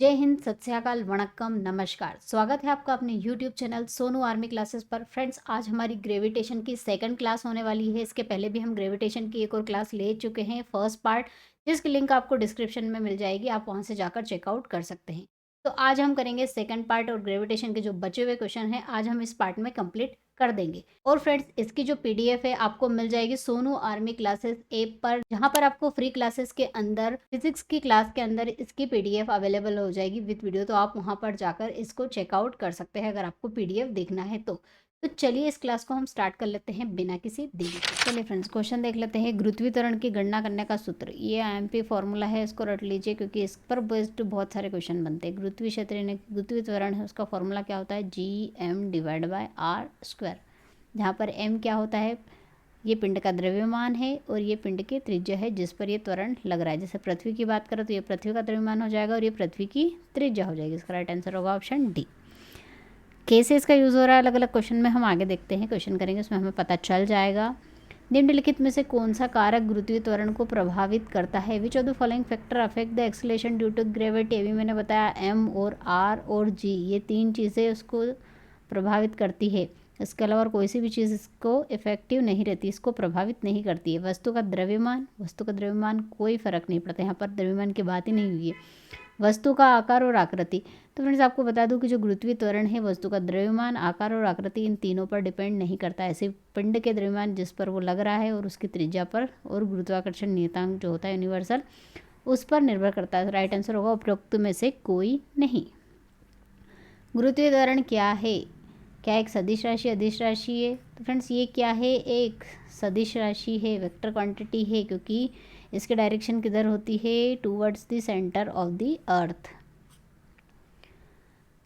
जय हिंद, सत श्री अकाल, वणक्कम, नमस्कार। स्वागत है आपका अपने YouTube channel Sonu army classes पर। फ्रेंड्स, आज हमारी ग्रेविटेशन की सेकंड क्लास होने वाली है। इसके पहले भी हम ग्रेविटेशन की एक और क्लास ले चुके हैं, फर्स्ट पार्ट, जिसकी लिंक आपको डिस्क्रिप्शन में मिल जाएगी। आप वहां से जाकर चेकआउट कर सकते हैं। तो आज हम करेंगे सेकंड पार्ट और ग्रेविटेशन के जो बचे हुए क्वेश्चन हैं आज हम इस पार्ट में कंप्लीट कर देंगे। और फ्रेंड्स, इसकी जो पीडीएफ है आपको मिल जाएगी सोनू आर्मी क्लासेस ऐप पर, जहां पर आपको फ्री क्लासेस के अंदर फिजिक्स की क्लास के अंदर इसकी पीडीएफ अवेलेबल हो जाएगी विद वीडियो। तो आप वहां पर जाकर इसको चेकआउट कर सकते हैं अगर आपको पीडीएफ देखना है तो चलिए इस क्लास को हम स्टार्ट कर लेते हैं बिना किसी देरी के। चलिए फ्रेंड्स, क्वेश्चन देख लेते हैं। गुरुत्वीय त्वरण की गणना करने का सूत्र, ये आईएमपी फॉर्मूला है, इसको रट लीजिए क्योंकि इस पर बेस्ड बहुत सारे क्वेश्चन बनते हैं। गुरुत्वीय क्षेत्र यानी गुरुत्वीय त्वरण है, उसका फॉर्मूला क्या होता है? Gm/r², जहाँ पर m क्या होता है? ये पिंड का द्रव्यमान है और ये पिंड की त्रिज्या है जिस पर ये त्वरण लग रहा है। जैसे पृथ्वी की बात करें तो ये पृथ्वी का द्रव्यमान हो जाएगा और ये पृथ्वी की त्रिज्या हो जाएगी। इसका राइट आंसर होगा ऑप्शन डी। कैसे इसका यूज़ हो रहा है अलग अलग क्वेश्चन में हम आगे देखते हैं, क्वेश्चन करेंगे उसमें हमें पता चल जाएगा। निम्नलिखित में से कौन सा कारक गुरुत्वीय त्वरण को प्रभावित करता है? Which of the following factor affect the acceleration due to gravity? अभी मैंने बताया एम और आर और जी, ये तीन चीज़ें उसको प्रभावित करती है। इसके अलावा और कोई सी भी चीज़ इसको इफेक्टिव नहीं रहती, इसको प्रभावित नहीं करती है। वस्तु का द्रव्यमान कोई फर्क नहीं पड़ता, यहाँ पर द्रव्यमान की बात ही नहीं हुई है। वस्तु का आकार और आकृति, तो फ्रेंड्स आपको बता दूं कि जो गुरुत्वीय त्वरण है वस्तु का द्रव्यमान, आकार और आकृति इन तीनों पर डिपेंड नहीं करता है। ऐसे पिंड के द्रव्यमान जिस पर वो लग रहा है और उसकी त्रिज्या पर, और गुरुत्वाकर्षण नियतांक जो होता है यूनिवर्सल, उस पर निर्भर करता है। राइट आंसर होगा उपरोक्त में से कोई नहीं। गुरुत्वीय त्वरण क्या है? क्या एक सदिश राशि, अदिश राशि है? तो फ्रेंड्स ये क्या है? एक सदिश राशि है, वेक्टर क्वांटिटी है, क्योंकि इसकी डायरेक्शन किधर होती है? Towards the centre of the earth.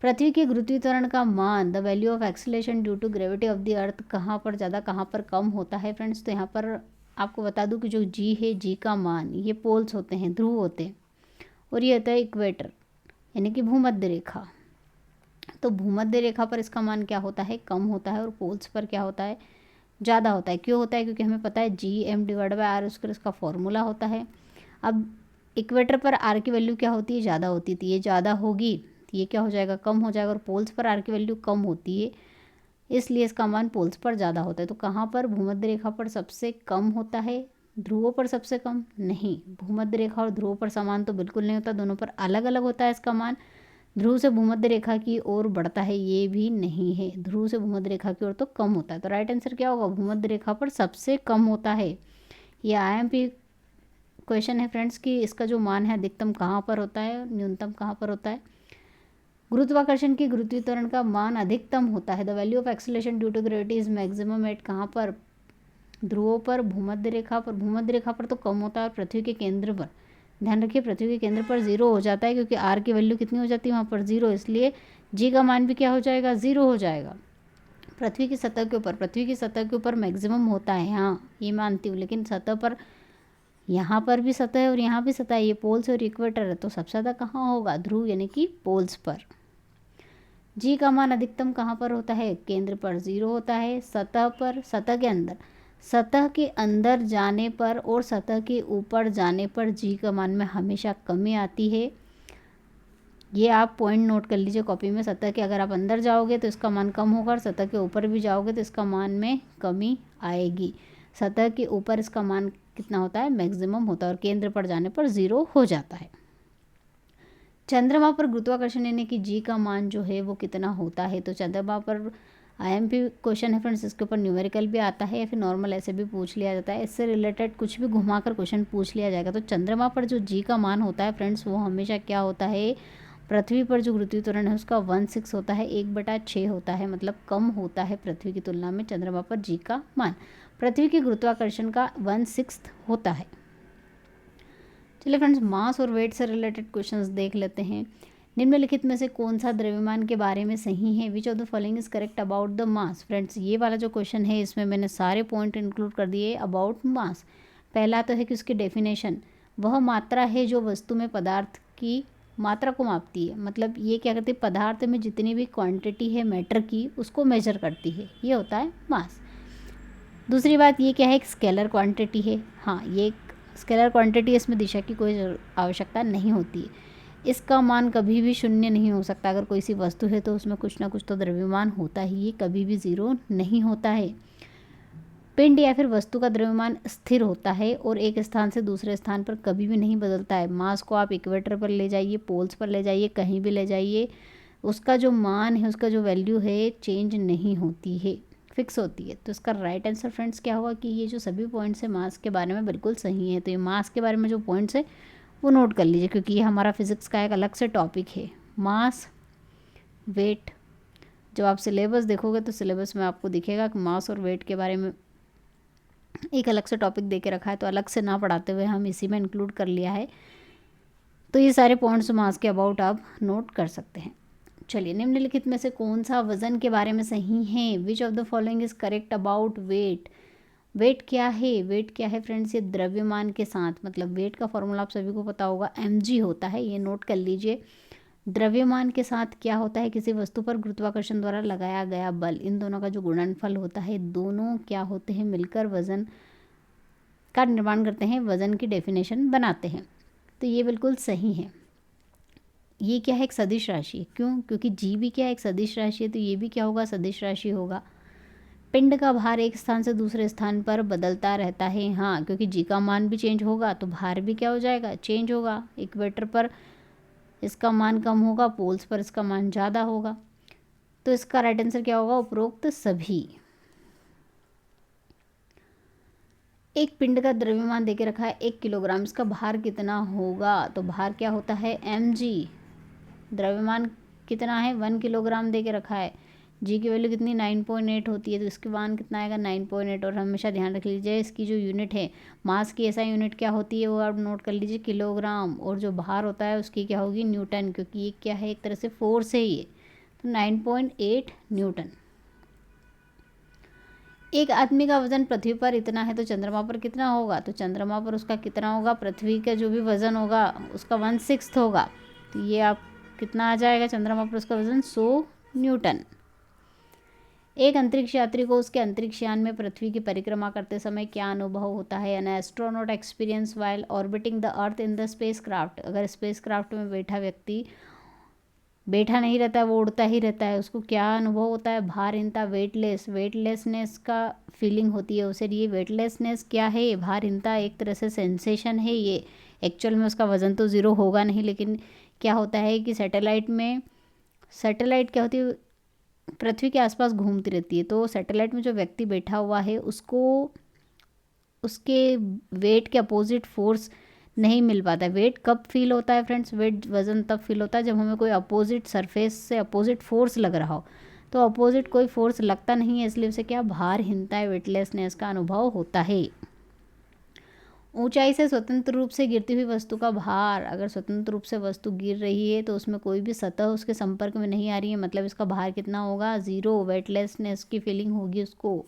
पृथ्वी के गुरुत्वीय त्वरण का मान, the value of acceleration due to gravity of the earth, कहाँ पर ज़्यादा कहाँ पर कम होता है? फ्रेंड्स तो यहाँ पर आपको बता दूं कि जो जी है, जी का मान, ये पोल्स होते हैं, ध्रुव होते हैं, और ये होता है इक्वेटर यानी कि भूमध्य रेखा। तो भूमध्य रेखा पर इसका मान क्या होता है? कम होता है, और पोल्स पर क्या होता है? ज़्यादा होता है। क्यों होता है? क्योंकि हमें पता है Gm/r² इसका फॉर्मूला होता है। अब इक्वेटर पर आर की वैल्यू क्या होती है? ज़्यादा होती थी, ये ज़्यादा होगी, ये क्या हो जाएगा? कम हो जाएगा। और पोल्स पर आर की वैल्यू कम होती है, इसलिए इसका मान पोल्स पर ज़्यादा होता है। तो कहाँ पर? भूमध्य रेखा पर सबसे कम होता है। ध्रुवों पर सबसे कम नहीं, भूमध्य रेखा और ध्रुवों पर समान तो बिल्कुल नहीं होता, दोनों पर अलग अलग होता है इसका मान। ध्रुव से भूमध्य रेखा की ओर बढ़ता है, ये भी नहीं है। ध्रुव से भूमध्य रेखा की ओर तो कम होता है। तो राइट आंसर क्या होगा? भूमध्य रेखा पर सबसे कम होता है। ये आईएमपी क्वेश्चन है फ्रेंड्स कि इसका जो मान है अधिकतम कहाँ पर होता है, न्यूनतम कहाँ पर होता है? गुरुत्वाकर्षण की गुरुत्वीय त्वरण का मान अधिकतम होता है। The value of acceleration due to gravity is maximum at, कहाँ पर? ध्रुवों पर, भूमध्य रेखा पर। भूमध्य रेखा पर तो कम होता है, और पृथ्वी के केंद्र पर, ध्यान रखिए, पृथ्वी के केंद्र पर जीरो हो जाता है, क्योंकि आर की वैल्यू कितनी हो जाती है वहाँ पर? जीरो, इसलिए जी का मान भी क्या हो जाएगा? जीरो हो जाएगा। पृथ्वी की सतह के ऊपर, पृथ्वी की सतह के ऊपर मैक्सिमम होता है, हाँ ये मानती हूँ, लेकिन सतह पर, यहाँ पर भी सतह है और यहाँ भी सतह है, ये पोल्स और इक्वेटर है, तो सबसे ज़्यादा कहाँ होगा? ध्रुव यानी कि पोल्स पर। जी का मान अधिकतम कहाँ पर होता है? केंद्र पर जीरो होता है। सतह पर, सतह के अंदर, सतह के अंदर जाने पर और सतह के ऊपर जाने पर जी का मान में हमेशा कमी आती है। ये आप पॉइंट नोट कर लीजिए कॉपी में। सतह के अगर आप अंदर जाओगे तो इसका मान कम होगा, और सतह के ऊपर भी जाओगे तो इसका मान में कमी आएगी। सतह के ऊपर इसका मान कितना होता है? मैक्सिमम होता है, और केंद्र पर जाने पर जीरो हो जाता है। चंद्रमा पर गुरुत्वाकर्षण यानी कि जी का मान जो है वो कितना होता है? तो चंद्रमा पर आईएमपी क्वेश्चन है फ्रेंड्स, इसके ऊपर न्यूमेरिकल भी आता है या फिर नॉर्मल ऐसे भी पूछ लिया जाता है। इससे रिलेटेड कुछ भी घुमाकर क्वेश्चन पूछ लिया जाएगा। तो चंद्रमा पर जो जी का मान होता है फ्रेंड्स, वो हमेशा क्या होता है? पृथ्वी पर जो गुरुत्वीय त्वरण है उसका 1/6 होता है, 1/6 होता है, मतलब कम होता है पृथ्वी की तुलना में चंद्रमा पर जी का मान। पृथ्वी के गुरुत्वाकर्षण का 1/6 होता है। चलिए फ्रेंड्स, मास और वेट से रिलेटेड क्वेश्चंस देख लेते हैं। निम्नलिखित में से कौन सा द्रव्यमान के बारे में सही है? Which of the following is correct about the mass? Friends ये वाला जो क्वेश्चन है इसमें मैंने सारे पॉइंट इंक्लूड कर दिए अबाउट मास। पहला तो है कि उसकी डेफिनेशन, वह मात्रा है जो वस्तु में पदार्थ की मात्रा को मापती है। मतलब ये क्या करती है? पदार्थ में जितनी भी क्वांटिटी है मैटर की, उसको मेजर करती है, ये होता है मास। दूसरी बात ये क्या है? एक स्केलर क्वांटिटी है। हाँ, ये एक स्केलर क्वांटिटी, इसमें दिशा की कोई आवश्यकता नहीं होती है। इसका मान कभी भी शून्य नहीं हो सकता। अगर कोई सी वस्तु है तो उसमें कुछ ना कुछ तो द्रव्यमान होता ही, ये कभी भी ज़ीरो नहीं होता है। पिंड या फिर वस्तु का द्रव्यमान स्थिर होता है और एक स्थान से दूसरे स्थान पर कभी भी नहीं बदलता है। मास को आप इक्वेटर पर ले जाइए, पोल्स पर ले जाइए, कहीं भी ले जाइए, उसका जो मान है, उसका जो वैल्यू है, चेंज नहीं होती है, फिक्स होती है। तो इसका राइट आंसर फ्रेंड्स क्या होगा कि ये जो सभी पॉइंट्स है मास के बारे में बिल्कुल सही है। तो ये मास के बारे में जो पॉइंट्स है वो नोट कर लीजिए, क्योंकि ये हमारा फिजिक्स का एक अलग से टॉपिक है। मास, वेट, जब आप सिलेबस देखोगे तो सिलेबस में आपको दिखेगा कि मास और वेट के बारे में एक अलग से टॉपिक दे के रखा है, तो अलग से ना पढ़ाते हुए हम इसी में इंक्लूड कर लिया है। तो ये सारे पॉइंट्स मास के अबाउट आप नोट कर सकते हैं। चलिए, निम्नलिखित में से कौन सा वजन के बारे में सही है? Which of the following is correct about weight? Weight क्या है? वेट क्या है फ्रेंड्स? ये द्रव्यमान के साथ, मतलब वेट का फॉर्मूला आप सभी को पता होगा, mg होता है, ये नोट कर लीजिए। द्रव्यमान के साथ क्या होता है? किसी वस्तु पर गुरुत्वाकर्षण द्वारा लगाया गया बल, इन दोनों का जो गुणनफल होता है, दोनों क्या होते हैं? मिलकर वजन का निर्माण करते हैं, वजन की डेफिनेशन बनाते हैं। तो ये बिल्कुल सही है। ये क्या है? एक सदिश राशि है। क्यों? क्योंकि जी भी क्या है? एक सदिश राशि है, तो ये भी क्या होगा? सदिश राशि होगा। पिंड का भार एक स्थान से दूसरे स्थान पर बदलता रहता है। हाँ, क्योंकि जी का मान भी चेंज होगा तो भार भी क्या हो जाएगा? चेंज होगा। इक्वेटर पर इसका मान कम होगा, पोल्स पर इसका मान ज़्यादा होगा। तो इसका राइट आंसर क्या होगा? उपरोक्त सभी। एक पिंड का द्रव्यमान देके रखा है 1 किलोग्राम, इसका भार कितना होगा? तो भार क्या होता है? mg। द्रव्यमान कितना है? 1 किलोग्राम दे के रखा है। जी की वैल्यू कितनी? 9.8 होती है, तो इसके मान कितना आएगा? 9.8। और हमेशा ध्यान रख लीजिए इसकी जो यूनिट है, मास की ऐसा यूनिट क्या होती है वो आप नोट कर लीजिए, किलोग्राम। और जो भार होता है उसकी क्या होगी? न्यूटन, क्योंकि ये क्या है? एक तरह से फोर्स है ये। तो 9.8 न्यूटन। एक आदमी का वजन पृथ्वी पर इतना है, तो चंद्रमा पर कितना होगा? तो चंद्रमा पर उसका कितना होगा? पृथ्वी का जो भी वजन होगा उसका 1/6 होगा। तो ये आप कितना आ जाएगा? चंद्रमा पर उसका वजन 100 न्यूटन। एक अंतरिक्ष यात्री को उसके अंतरिक्ष यान में पृथ्वी की परिक्रमा करते समय क्या अनुभव होता है? An astronaut experience while orbiting the earth in the space craft. अगर स्पेस क्राफ्ट में बैठा व्यक्ति बैठा नहीं रहता है, वो उड़ता ही रहता है, उसको क्या अनुभव होता है? भारहीनता, वेटलेसनेस का फीलिंग होती है उसे। ये वेटलेसनेस क्या है? भारहीनता एक तरह से सेंसेशन है ये। एक्चुअल में उसका वजन तो ज़ीरो होगा नहीं, लेकिन क्या होता है कि सैटेलाइट क्या होती है? पृथ्वी के आसपास घूमती रहती है, तो सैटेलाइट में जो व्यक्ति बैठा हुआ है उसको उसके वेट के अपोजिट फोर्स नहीं मिल पाता है। वेट कब फील होता है फ्रेंड्स? वेट वजन तब फील होता है जब हमें कोई अपोजिट सरफेस से अपोजिट फोर्स लग रहा हो। तो अपोजिट कोई फोर्स लगता नहीं है, इसलिए उसे क्या? भारहीनता है, वेटलेसनेस का अनुभव होता है। ऊंचाई से स्वतंत्र रूप से गिरती हुई वस्तु का भार। अगर स्वतंत्र रूप से वस्तु गिर रही है तो उसमें कोई भी सतह उसके संपर्क में नहीं आ रही है, मतलब इसका भार कितना होगा? 0। वेटलेसनेस की फीलिंग होगी उसको।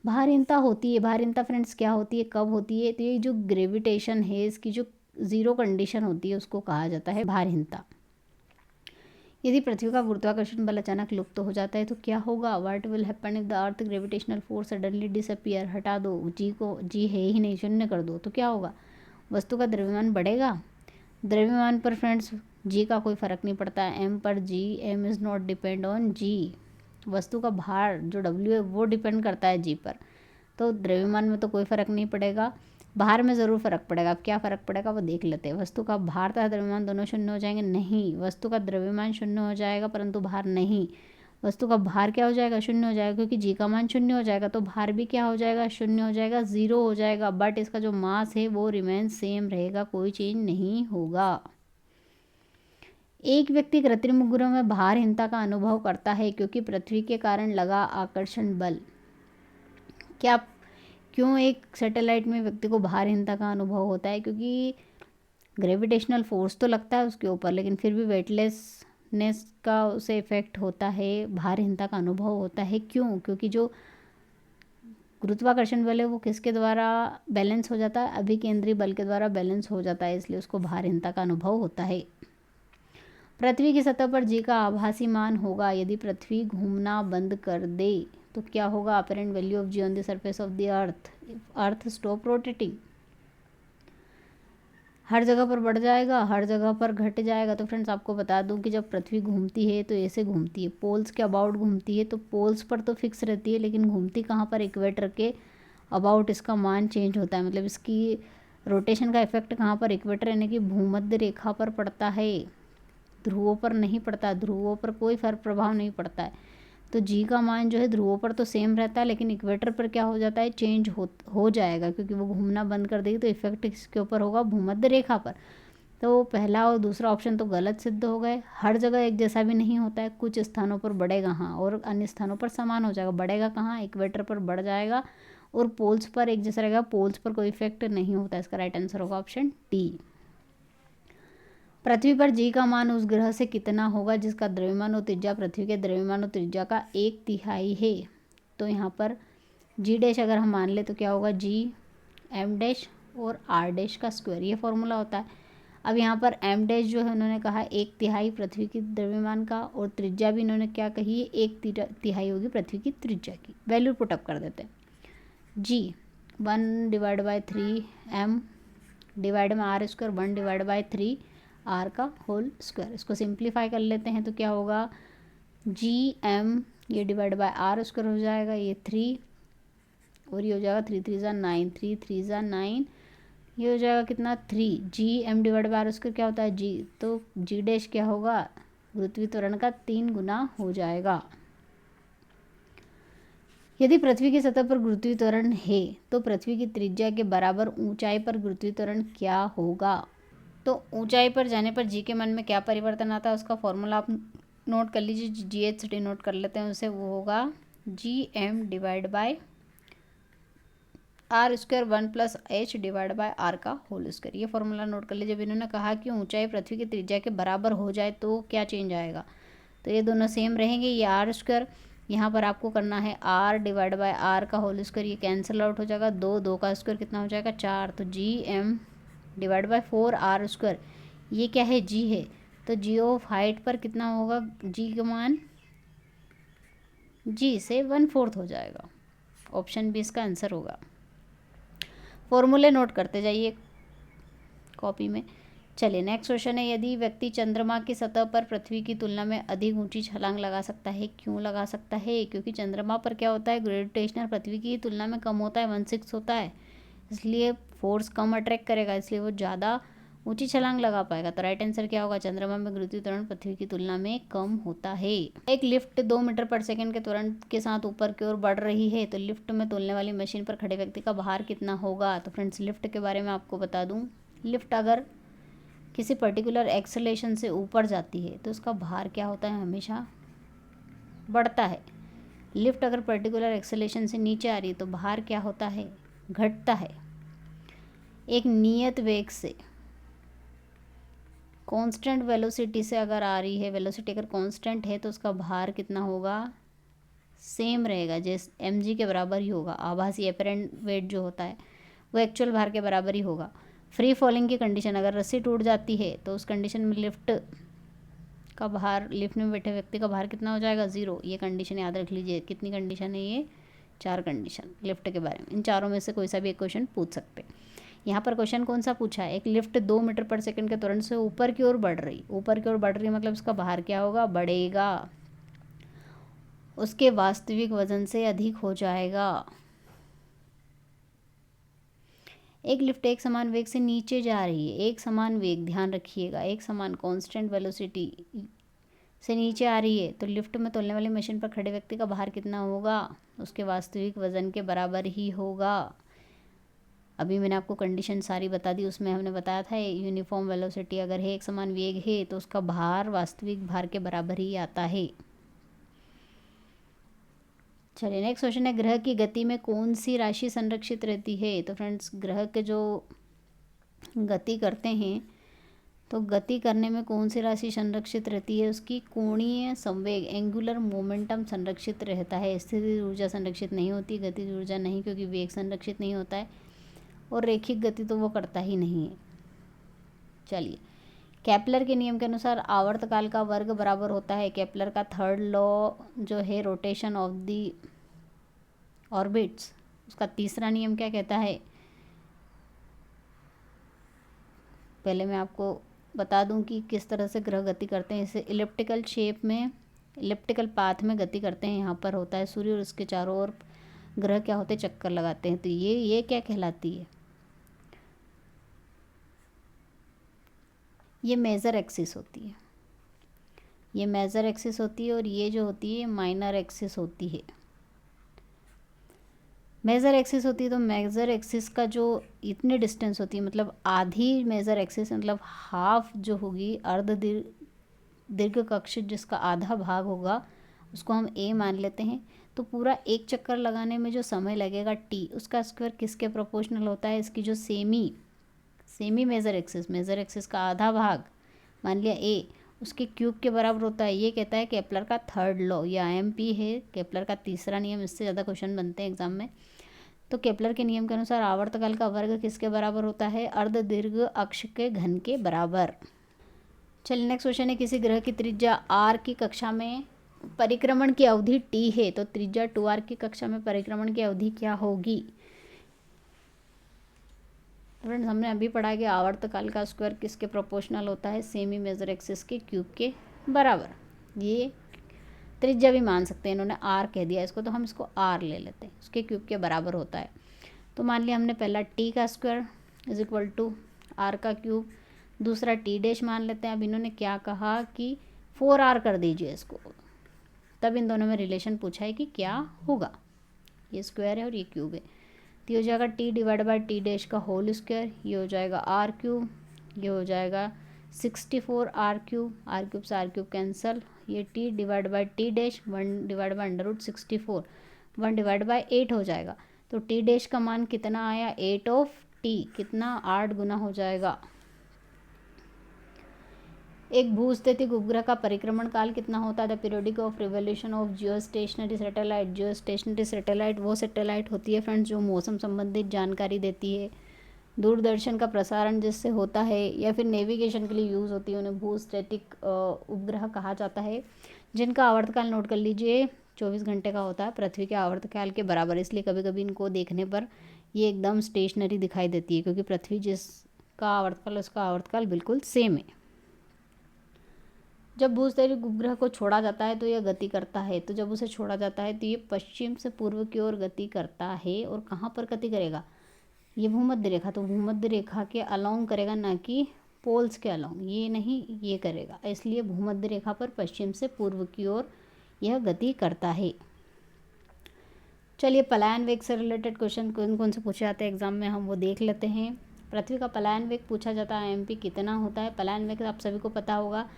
भारहीनता होती है। भारहीनता फ्रेंड्स क्या होती है? कब होती है? तो ये जो ग्रेविटेशन है इसकी जो 0 कंडीशन होती है उसको कहा जाता है भारहीनता। यदि पृथ्वी का गुरुत्वाकर्षण बल अचानक लुप्त हो जाता है तो क्या होगा? What will happen if the earth gravitational force suddenly disappear. हटा दो जी को, जी है ही नहीं, शून्य कर दो, तो क्या होगा? वस्तु का द्रव्यमान बढ़ेगा। द्रव्यमान पर फ्रेंड्स जी का कोई फर्क नहीं पड़ता है। एम पर g, M is not depend on g. वस्तु का भार जो डब्ल्यू है वो डिपेंड करता है जी पर। तो द्रव्यमान में तो कोई फ़र्क नहीं पड़ेगा, भार में ज़रूर फ़र्क पड़ेगा। अब क्या फ़र्क पड़ेगा वो देख लेते हैं। वस्तु का भार तथा द्रव्यमान दोनों शून्य हो जाएंगे? नहीं, वस्तु का द्रव्यमान शून्य हो जाएगा परंतु भार नहीं। वस्तु का भार क्या हो जाएगा? शून्य हो जाएगा, क्योंकि जी का मान शून्य हो जाएगा तो भार भी क्या हो जाएगा? शून्य हो जाएगा, 0 हो जाएगा। बट इसका जो मास है वो रिमेन सेम रहेगा, कोई चेंज नहीं होगा। एक व्यक्ति कृत्रिम उपग्रह में भारहीनता का अनुभव करता है क्योंकि पृथ्वी के कारण लगा आकर्षण बल। क्या क्यों एक सैटेलाइट में व्यक्ति को भारहीनता का अनुभव होता है? क्योंकि ग्रेविटेशनल फोर्स तो लगता है उसके ऊपर, लेकिन फिर भी वेटलेसनेस का उसे इफेक्ट होता है, भारहीनता का अनुभव होता है। क्यों? क्योंकि जो गुरुत्वाकर्षण बल है वो किसके द्वारा बैलेंस हो जाता है? अभिकेंद्री बल के द्वारा बैलेंस हो जाता है, इसलिए उसको भारहीनता का अनुभव होता है। पृथ्वी की सतह पर जी का आभासी मान होगा यदि पृथ्वी घूमना बंद कर दे, तो क्या होगा? Apparent value of g on the surface of the earth, earth stop rotating. हर जगह पर बढ़ जाएगा, हर जगह पर घट जाएगा। तो फ्रेंड्स आपको बता दूं कि जब पृथ्वी घूमती है तो ऐसे घूमती है, पोल्स के अबाउट घूमती है। तो पोल्स पर तो फिक्स रहती है, लेकिन घूमती कहाँ पर, इक्वेटर के अबाउट इसका मान चेंज होता है। मतलब इसकी रोटेशन का इफेक्ट कहाँ पर, इक्वेटर यानी कि भूमध्य रेखा पर पड़ता है, ध्रुवों पर नहीं पड़ता। ध्रुवों पर कोई फर्क प्रभाव नहीं पड़ता है। तो जी का मान जो है ध्रुवों पर तो सेम रहता है, लेकिन इक्वेटर पर क्या हो जाता है, चेंज हो जाएगा, क्योंकि वो घूमना बंद कर देगी। तो इफेक्ट किसके ऊपर होगा, भूमध्य रेखा पर। तो पहला और दूसरा ऑप्शन तो गलत सिद्ध हो गए। हर जगह एक जैसा भी नहीं होता है, कुछ स्थानों पर बढ़ेगा हाँ, और अन्य स्थानों पर समान हो जाएगा। बढ़ेगा कहाँ, इक्वेटर पर बढ़ जाएगा, और पोल्स पर एक जैसा रहेगा, पोल्स पर कोई इफेक्ट नहीं होता। इसका राइट आंसर होगा ऑप्शन डी। पृथ्वी पर जी का मान उस ग्रह से कितना होगा जिसका द्रव्यमान और त्रिज्या पृथ्वी के द्रव्यमान और त्रिज्या का 1/3 है। तो यहाँ पर जी डैश अगर हम मान ले तो क्या होगा, जी एम डैश और आर डैश का स्क्वायर, ये फॉर्मूला होता है। अब यहाँ पर एम डैश जो है उन्होंने कहा 1/3 पृथ्वी की द्रव्यमान का, और त्रिज्या भी इन्होंने क्या कही है, 1/3 होगी पृथ्वी की त्रिज्या की। वैल्यू पुटअप कर देते हैं। जी 1/3 एम डिवाइड में आर स्क्वायर, 1/3 आर का होल स्क्वायर। इसको सिंप्लीफाई कर लेते हैं तो क्या होगा, जी एम ये डिवाइड बाय आर स्क्वायर हो जाएगा, ये 3 और ये हो जाएगा 3 3 ज़ा 9, 3 3 ज़ा 9, ये हो जाएगा कितना 3। G M divide by R square क्या होता है जी, तो जी डैश क्या होगा, गुरुत्वीय त्वरण का 3 गुना हो जाएगा। यदि पृथ्वी की सतह पर गुरुत्वीय त्वरण है तो पृथ्वी की त्रिज्या के बराबर ऊंचाई पर गुरुत्वीय त्वरण क्या होगा। तो ऊंचाई पर जाने पर जी के मान में क्या परिवर्तन आता है, उसका फॉर्मूला आप नोट कर लीजिए, G H C T note कर लेते हैं उसे। वो होगा G M divide by R square 1+h divide by R का होल स्क्वायर, ये फॉर्मूला नोट कर लीजिए। जब इन्होंने कहा कि ऊंचाई पृथ्वी की त्रिज्या के बराबर हो जाए तो क्या चेंज आएगा, तो ये दोनों सेम रहेंगे। ये आर स्क्वायर यहाँ पर आपको करना है आर डिवाइड बाय आर का होल स्क्वायर, ये कैंसिल आउट हो जाएगा, 2 का स्क्वायर कितना हो जाएगा 4। तो G M divide by 4 R square, ये क्या है जी है, तो जी ऑफ हाइट पर कितना होगा, जी का मान जी से 1/4 हो जाएगा। ऑप्शन बी इसका आंसर होगा। फॉर्मूले नोट करते जाइए कॉपी में। चलिए नेक्स्ट क्वेश्चन है, यदि व्यक्ति चंद्रमा की सतह पर पृथ्वी की तुलना में अधिक ऊंची छलांग लगा सकता है, क्यों लगा सकता है। क्योंकि चंद्रमा पर क्या होता है, ग्रेविटेशनल पृथ्वी की तुलना में कम होता है, 1/6 होता है, इसलिए फोर्स कम अट्रैक्ट करेगा, इसलिए वो ज़्यादा ऊंची छलांग लगा पाएगा। तो राइट आंसर क्या होगा, चंद्रमा में गुरुत्वीय त्वरण पृथ्वी की तुलना में कम होता है। एक लिफ्ट 2 मीटर पर सेकंड के त्वरण के साथ ऊपर की ओर बढ़ रही है, तो लिफ्ट में तोलने वाली मशीन पर खड़े व्यक्ति का भार कितना होगा। तो फ्रेंड्स लिफ्ट के बारे में आपको बता दूं, लिफ्ट अगर किसी पर्टिकुलर एक्सेलेरेशन से ऊपर जाती है तो उसका भार क्या होता है, हमेशा बढ़ता है। लिफ्ट अगर पर्टिकुलर एक्सेलेरेशन से नीचे आ रही है तो भार क्या होता है, घटता है। एक नियत वेग से, कांस्टेंट वेलोसिटी से अगर आ रही है, वेलोसिटी अगर कांस्टेंट है तो उसका भार कितना होगा, सेम रहेगा, जैसे mg के बराबर ही होगा। आभासी एपरेंट वेट जो होता है वो एक्चुअल भार के बराबर ही होगा। फ्री फॉलिंग की कंडीशन, अगर रस्सी टूट जाती है तो उस कंडीशन में लिफ्ट का भार, लिफ्ट में बैठे व्यक्ति का भार कितना हो जाएगा, 0। ये कंडीशन याद रख लीजिए। कितनी कंडीशन है ये, 4 कंडीशन लिफ्ट के बारे में। इन चारों में से कोई सा भी एक क्वेश्चन पूछ सकते हैं। यहाँ पर क्वेश्चन कौन सा पूछा है, एक लिफ्ट 2 मीटर पर सेकंड के त्वरण से ऊपर की ओर बढ़ रही, ऊपर की ओर बढ़ रही मतलब उसका भार क्या होगा, बढ़ेगा, उसके वास्तविक वजन से अधिक हो जाएगा। एक लिफ्ट एक समान वेग से नीचे जा रही है, एक समान वेग, ध्यान रखिएगा, एक समान कांस्टेंट वेलोसिटी से नीचे आ रही है, तो लिफ्ट में तोलने वाली मशीन पर खड़े व्यक्ति का भार कितना होगा, उसके वास्तविक वजन के बराबर ही होगा। अभी मैंने आपको कंडीशन सारी बता दी, उसमें हमने बताया था यूनिफॉर्म वेलोसिटी अगर है, एक समान वेग है, तो उसका भार वास्तविक भार के बराबर ही आता है। चलिए नेक्स्ट क्वेश्चन है, ग्रह की गति में कौन सी राशि संरक्षित रहती है। तो फ्रेंड्स ग्रह के जो गति करते हैं तो गति करने में कौन सी राशि संरक्षित रहती है, उसकी कोणीय संवेग, एंगुलर मोमेंटम संरक्षित रहता है। स्थितिज ऊर्जा संरक्षित नहीं होती, गतिज ऊर्जा नहीं, क्योंकि वेग संरक्षित नहीं होता है, और रैखिक गति तो वो करता ही नहीं है। चलिए केपलर के नियम के अनुसार आवर्तकाल का वर्ग बराबर होता है, केपलर का थर्ड लॉ जो है रोटेशन ऑफ द ऑर्बिट्स, उसका तीसरा नियम क्या कहता है, पहले मैं आपको बता दूं कि किस तरह से ग्रह गति करते हैं। इसे इलिप्टिकल शेप में, इलिप्टिकल पाथ में गति करते हैं। यहाँ पर होता है सूर्य और उसके चारों ओर ग्रह क्या होते हैं, चक्कर लगाते हैं। तो ये क्या कहलाती है, ये मेजर एक्सिस होती है। ये मेजर एक्सिस होती है और ये जो होती है माइनर एक्सिस होती है। मेजर एक्सिस होती है तो मेजर एक्सिस का जो इतनी डिस्टेंस होती है, मतलब आधी मेजर एक्सिस मतलब हाफ जो होगी, अर्ध दीर्घ कक्ष जिसका आधा भाग होगा उसको हम ए मान लेते हैं। तो पूरा एक चक्कर लगाने में जो समय लगेगा टी, उसका स्क्वायर किसके प्रोपोर्शनल होता है, इसकी जो सेमी मेजर एक्सिस का आधा भाग मान लिया ए, उसके क्यूब के बराबर होता है। ये कहता है केपलर का थर्ड लॉ, ये आईएमपी है केपलर का तीसरा नियम। इससे ज़्यादा क्वेश्चन बनते हैं एग्जाम में। तो केपलर के नियम के अनुसार आवर्तकाल का वर्ग किसके बराबर होता है, अर्ध दीर्घ अक्ष के घन के बराबर। चलिए नेक्स्ट क्वेश्चन है, किसी ग्रह की त्रिज्या आर की कक्षा में परिक्रमण की अवधि टी है, तो त्रिज्या 2r की कक्षा में परिक्रमण की अवधि क्या होगी। फ्रेंड्स हमने अभी पढ़ा कि आवर्तकाल का स्क्वायर किसके प्रोपोर्शनल होता है, सेमी मेजर एक्सिस के क्यूब के बराबर। ये त्रिज्या भी मान सकते हैं, इन्होंने आर कह दिया इसको, तो हम इसको आर ले लेते हैं, उसके क्यूब के बराबर होता है। तो मान लिया हमने पहला टी का square is equal to R का क्यूब, दूसरा टी डैश मान लेते हैं। अब इन्होंने क्या कहा कि 4r कर दीजिए इसको, तब इन दोनों में रिलेशन पूछा है कि क्या होगा। ये स्क्वायर है और ये क्यूब है, तो ये हो जाएगा T divide by T dash का होल स्क्वायर, ये हो जाएगा आर क्यूब, ये हो जाएगा 64 आर क्यूब से आर क्यूब कैंसल, ये T divide by T dash 1 divide by √64 1 divide by 8 हो जाएगा। तो टी डैश का मान कितना आया, 8 ऑफ टी, कितना 8 गुना हो जाएगा। एक भूस्थितिक उपग्रह का परिक्रमण काल कितना होता है, the periodic of revolution of geostationary satellite. Geostationary satellite वो सैटेलाइट होती है फ्रेंड्स जो मौसम संबंधित जानकारी देती है। दूरदर्शन का प्रसारण जिससे होता है या फिर नेविगेशन के लिए यूज़ होती है, उन्हें भूस्थितिक उपग्रह कहा जाता है, जिनका आवर्तकाल नोट कर लीजिए 24 घंटे का होता है, पृथ्वी के आवर्तकाल के बराबर। इसलिए कभी कभी इनको देखने पर ये एकदम स्टेशनरी दिखाई देती है, क्योंकि पृथ्वी जिसका आवर्तकाल उसका आवर्तकाल बिल्कुल सेम है। जब भूस्थितिक उपग्रह को छोड़ा जाता है तो यह गति करता है, तो जब उसे छोड़ा जाता है तो ये पश्चिम से पूर्व की ओर गति करता है। और कहाँ पर गति करेगा, ये भूमध्य रेखा, तो भूमध्य रेखा के अलोंग करेगा, ना कि पोल्स के अलोंग, ये नहीं ये करेगा। इसलिए भूमध्य रेखा पर पश्चिम से पूर्व की ओर यह गति करता है। चलिए पलायन वेग से रिलेटेड क्वेश्चन कौन कौन से पूछे जाते हैं एग्जाम में, हम वो देख लेते हैं। पृथ्वी का पलायन वेग पूछा जाता है, एमपी कितना होता है। पलायन वेग आप सभी को पता होगा,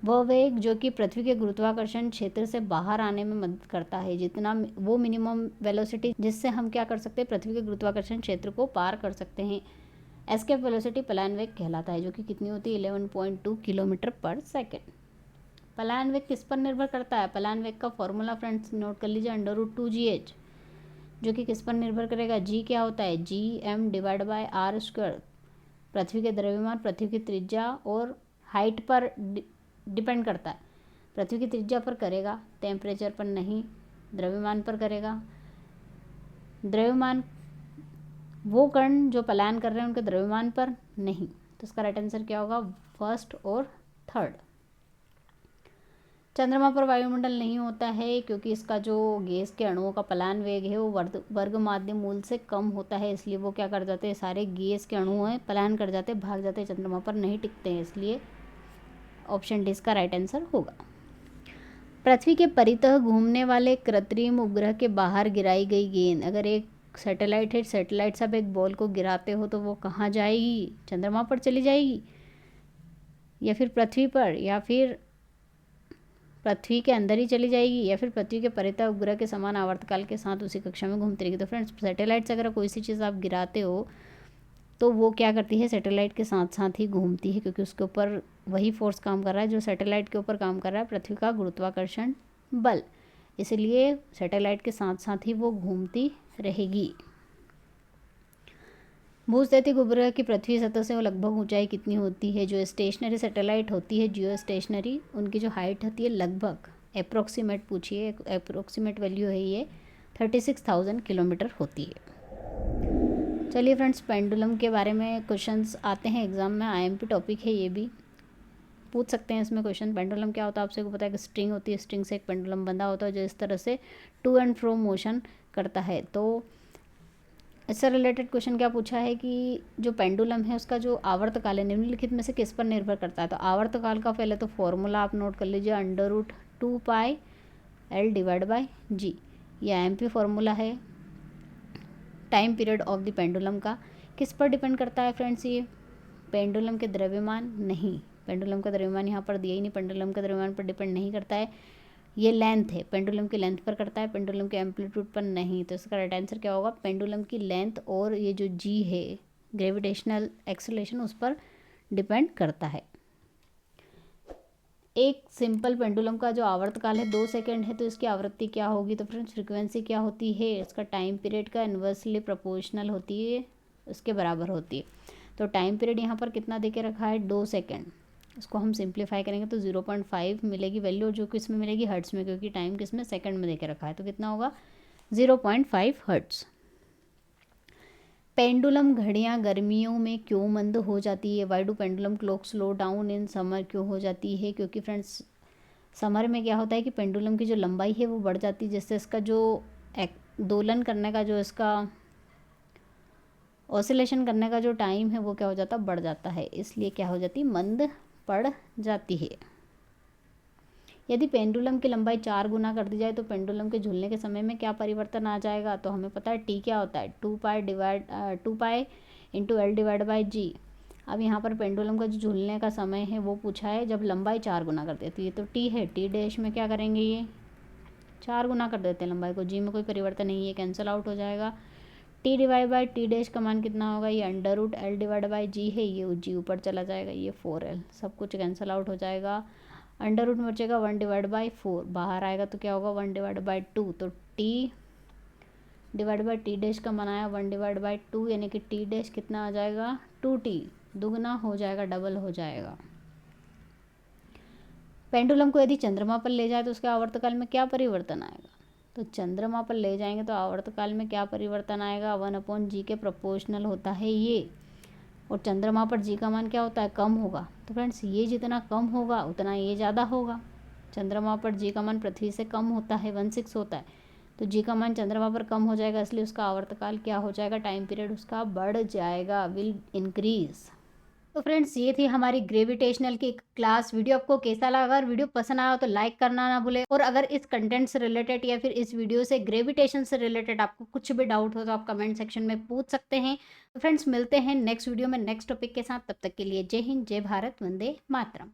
वह वेग जो कि पृथ्वी के गुरुत्वाकर्षण क्षेत्र से बाहर आने में मदद करता है, जितना वो मिनिमम वेलोसिटी जिससे हम क्या कर सकते हैं, पृथ्वी के गुरुत्वाकर्षण क्षेत्र को पार कर सकते हैं, एस्केप वेलोसिटी पलायन वेग कहलाता है, जो कि कितनी होती है 11.2 किलोमीटर पर सेकेंड। पलायन वेग किस पर निर्भर करता है, पलायन वेग का फॉर्मूला फ्रेंड्स नोट कर लीजिए, √2gh, जो कि किस पर निर्भर करेगा, जी क्या होता है, gm divide by R square, पृथ्वी के द्रव्यमान, पृथ्वी की त्रिज्या और हाइट पर डिपेंड करता है। पृथ्वी की त्रिज्या पर करेगा, टेम्परेचर पर नहीं, द्रव्यमान पर करेगा। द्रव्यमान वो कण जो पलायन कर रहे हैं उनके द्रव्यमान पर नहीं, तो इसका राइट आंसर क्या होगा, फर्स्ट और थर्ड। चंद्रमा पर वायुमंडल नहीं होता है, क्योंकि इसका जो गैस के अणुओं का पलायन वेग है वो वर्ग माध्य मूल से कम होता है। इसलिए वो क्या कर जाते हैं, सारे गैस के अणु हैं पलायन कर जाते हैं, भाग जाते हैं, चंद्रमा पर नहीं टिकते हैं। इसलिए ऑप्शन डी इसका राइट आंसर होगा। पृथ्वी के परितः घूमने वाले कृत्रिम उपग्रह के बाहर गिराई गई गेंद, अगर एक सैटेलाइट है, सैटेलाइट से आप एक बॉल को गिराते हो तो वो कहाँ जाएगी, चंद्रमा पर चली जाएगी, या फिर पृथ्वी पर, या फिर पृथ्वी के अंदर ही चली जाएगी, या फिर पृथ्वी के परितः उपग्रह के समान आवर्तकाल के साथ उसी कक्षा में घूमती रहेगी। तो फ्रेंड्स सैटेलाइट से अगर कोई सी चीज़ आप गिराते हो तो वो क्या करती है, सैटेलाइट के साथ साथ ही घूमती है, क्योंकि उसके ऊपर वही फोर्स काम कर रहा है जो सैटेलाइट के ऊपर काम कर रहा है, पृथ्वी का गुरुत्वाकर्षण बल। इसलिए सैटेलाइट के साथ साथ ही वो घूमती रहेगी। भूस्थितिक उपग्रह की पृथ्वी सतह से वो लगभग ऊंचाई कितनी होती है, जो स्टेशनरी सैटेलाइट होती है जियो स्टेशनरी, उनकी जो हाइट होती है लगभग, अप्रोक्सीमेट पूछिए, अप्रोक्सीमेट वैल्यू है ये 36,000 किलोमीटर होती है। चलिए फ्रेंड्स, पेंडुलम के बारे में क्वेश्चंस आते हैं एग्जाम में, आईएमपी टॉपिक है, ये भी पूछ सकते हैं इसमें क्वेश्चन। पेंडुलम क्या होता है आपसे को पता है कि स्ट्रिंग होती है, स्ट्रिंग से एक पेंडुलम बंधा होता है जो इस तरह से टू एंड फ्रो मोशन करता है। तो इससे रिलेटेड क्वेश्चन क्या पूछा है कि जो पेंडुलम है उसका जो आवर्तकाल है निम्नलिखित में से किस पर निर्भर करता है। तो आवर्तकाल का पहले तो फॉर्मूला आप नोट कर लीजिए, √2πL/g। ये आईएमपी फॉर्मूला है time period of the pendulum का। किस पर डिपेंड करता है फ्रेंड्स ये? पेंडुलम के द्रव्यमान नहीं, पेंडुलम का द्रव्यमान यहाँ पर दिया ही नहीं, पेंडुलम का द्रव्यमान पर डिपेंड नहीं करता है। ये लेंथ है, पेंडुलम की लेंथ पर करता है, पेंडुलम के एम्पलीट्यूड पर नहीं। तो इसका राइट आंसर क्या होगा? पेंडुलम की लेंथ और ये जो जी है ग्रेविटेशनल एक्सेलरेशन उस पर डिपेंड करता है। एक सिंपल पेंडुलम का जो आवर्तकाल है 2 सेकंड है, तो इसकी आवृत्ति क्या होगी? तो फ्रेंड्स फ्रीक्वेंसी क्या होती है? इसका टाइम पीरियड का इन्वर्सली प्रोपोर्शनल होती है, उसके बराबर होती है। तो टाइम पीरियड यहाँ पर कितना दे के रखा है? 2 सेकंड। इसको हम सिंप्लीफाई करेंगे तो 0.5 मिलेगी वैल्यू, जो किस में मिलेगी? हर्ट्स में, क्योंकि टाइम किस में? सेकंड में दे के रखा है। तो कितना होगा? 0.5 हर्ट्स। पेंडुलम घड़ियाँ गर्मियों में क्यों मंद हो जाती है? Why do pendulum clock slow down in summer? क्यों हो जाती है? क्योंकि फ्रेंड्स समर में क्या होता है कि पेंडुलम की जो लंबाई है वो बढ़ जाती है, जिससे इसका जो दोलन करने का जो इसका ऑसिलेशन करने का जो टाइम है वो क्या हो जाता? बढ़ जाता है, इसलिए क्या हो जाती? मंद पड़ जाती है। यदि पेंडुलम की लंबाई 4 गुना कर दी जाए तो पेंडुलम के झूलने के समय में क्या परिवर्तन आ जाएगा? तो हमें पता है टी क्या होता है, 2π इंटू L/g। अब यहाँ पर पेंडुलम का जो झूलने का समय है वो पूछा है जब लंबाई 4 गुना कर देती है। तो टी है, टी डैश में क्या करेंगे? ये 4 गुना कर देते हैं लंबाई को, जी में कोई परिवर्तन नहीं है, कैंसिल आउट हो जाएगा। T/T डैश का मान कितना होगा? ये √L/g है, ये जी ऊपर चला जाएगा, ये 4L, सब कुछ कैंसिल आउट हो जाएगा। अंडर रूट में बचेगा 1/4, बाहर आएगा तो क्या होगा? 1/2। तो T/T डैश का मान आया 1/2, यानी कि T डैश कितना आ जाएगा? 2T, दुगना हो जाएगा, डबल हो जाएगा। पेंडुलम को यदि चंद्रमा पर ले जाए तो उसके आवर्तकाल में क्या परिवर्तन आएगा? तो चंद्रमा पर ले जाएंगे तो आवर्तकाल में क्या परिवर्तन आएगा? 1/g के प्रोपोर्शनल होता है ये, और चंद्रमा पर जी का मान क्या होता है? कम होगा। तो फ्रेंड्स ये जितना कम होगा उतना ये ज़्यादा होगा। चंद्रमा पर जी का मान पृथ्वी से कम होता है, 1/6 होता है, तो जी का मान चंद्रमा पर कम हो जाएगा, इसलिए उसका आवर्तकाल क्या हो जाएगा? टाइम पीरियड उसका बढ़ जाएगा, विल इंक्रीज। तो फ्रेंड्स ये थी हमारी ग्रेविटेशनल की क्लास। वीडियो आपको कैसा लगा? अगर वीडियो पसंद आया तो लाइक करना ना भूले, और अगर इस कंटेंट से रिलेटेड या फिर इस वीडियो से ग्रेविटेशन से रिलेटेड आपको कुछ भी डाउट हो तो आप कमेंट सेक्शन में पूछ सकते हैं। तो फ्रेंड्स मिलते हैं नेक्स्ट वीडियो में नेक्स्ट टॉपिक के साथ, तब तक के लिए जय हिंद, जय भारत, वंदे मातरम।